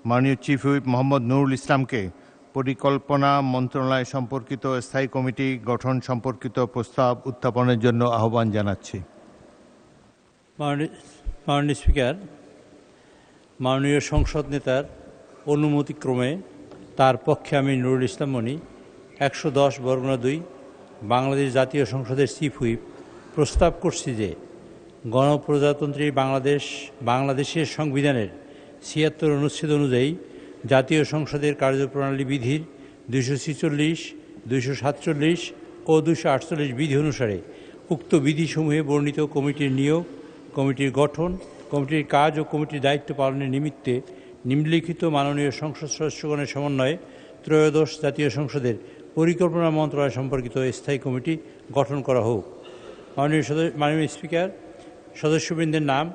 মাননীয় chief whip Mohammad Nurul ইসলামকে পরিকল্পনা মন্ত্রণালয় সম্পর্কিত স্থায়ী কমিটি গঠন সম্পর্কিত প্রস্তাব উত্থাপনের জন্য আহ্বান জানাচ্ছি। মাননীয় স্পিকার, মাননীয় সংসদ নেতার অনুমতিক্রমে তার পক্ষে আমি নুরুল ইসলাম মনি 110/2 বাংলাদেশ জাতীয় সংসদের চিফ হুইপ প্রস্তাব করছি যে গণপ্রজাতন্ত্রী বাংলাদেশের সংবিধানের 76 অনুচ্ছেদ অনুযায়ী জাতীয় সংসদের কার্যপ্রণালী বিধির 246, 247 ও 248 বিধি অনুসারে উক্ত বিধিসমূহে বর্ণিত কমিটির নিয়োগ, কমিটির গঠন, কমিটির কাজ ও কমিটির দায়িত্ব পালনের নিমিত্তে নিম্নলিখিত মাননীয় সংসদ সদস্যগণের সমন্বয়ে ত্রয়োদশ জাতীয় সংসদের পরিকল্পনা মন্ত্রণালয় সম্পর্কিত স্থায়ী কমিটি গঠন করা হোক। মাননীয় স্পিকার, সদস্যবৃন্দের নাম: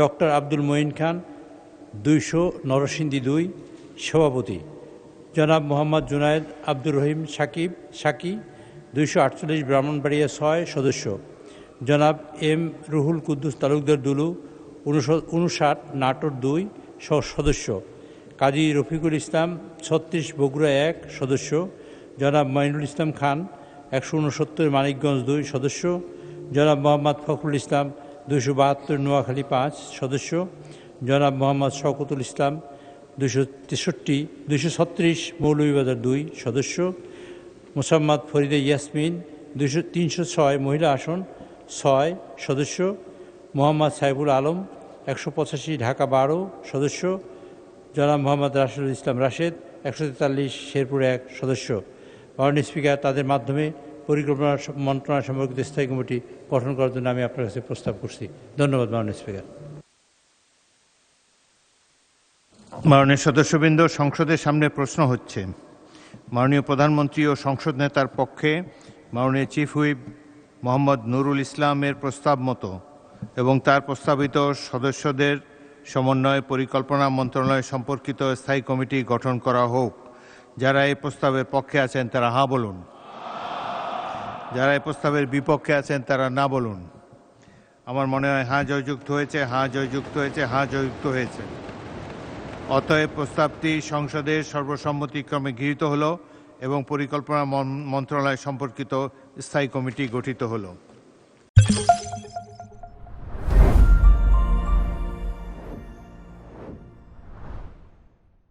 ডক্টর আব্দুল মঈন খান, 200 নরসিংদী 2 সভাপতি; জনাব মোহাম্মদ জুনায়েদ আব্দুর রহিম সাকি, 248 ব্রাহ্মণবাড়িয়া 6 সদস্য; জনাব এম রুহুল কুদ্দুস তালুকদার দুলু, 59 নাটোর 2 সদস্য; কাজী রফিকুল ইসলাম 36 বগুড়া 1 সদস্য; জনাব মাইনুল ইসলাম খান 169 মানিকগঞ্জ 2 সদস্য; জনাব মোহাম্মদ ফখরুল ইসলাম 272 নোয়াখালী 5 সদস্য; জনাব মোহাম্মদ শওকতুল ইসলাম 236 মৌলভীবাজার 2 সদস্য; মোসাম্মদ ফরিদা ইয়াসমিন 306 মহিলা আসন 6 সদস্য; মোহাম্মদ সাইফুল আলম 185 ঢাকা 12 সদস্য; জনাব মোহাম্মদ রাশেদুল ইসলাম রাশেদ 143 শেরপুর 1 সদস্য। মাননীয় স্পিকার, তাদের মাধ্যমে পরিকল্পনা মন্ত্রণালয় সম্পর্কিত স্থায়ী কমিটি গঠন করার জন্য আমি আপনার কাছে প্রস্তাব করছি। ধন্যবাদ মাননীয় স্পিকার। মাননীয় সদস্যবৃন্দ, সংসদের সামনে প্রশ্ন হচ্ছে। মাননীয় প্রধানমন্ত্রী ও সংসদ নেতার পক্ষে মাননীয় চিফ হুইপ মোহাম্মদ নুরুল ইসলামের প্রস্তাব মতো এবং তার প্রস্তাবিত সদস্যদের সমন্বয়ে পরিকল্পনা মন্ত্রণালয় সম্পর্কিত স্থায়ী কমিটি গঠন করা হোক। যারা এই প্রস্তাবের পক্ষে আছেন তারা হাঁ বলুন। যারা এই প্রস্তাবের বিপক্ষে আছেন তারা না বলুন। আমার মনে হয় হাঁ জয়যুক্ত হয়েছে, হাঁ জয়যুক্ত হয়েছে, হাঁ জয়যুক্ত হয়েছে। অতএব প্রস্তাবটি সংসদের সর্বসম্মতিক্রমে গৃহীত হলো এবং পরিকল্পনা মন্ত্রণালয় সম্পর্কিত স্থায়ী কমিটি গঠিত হলো।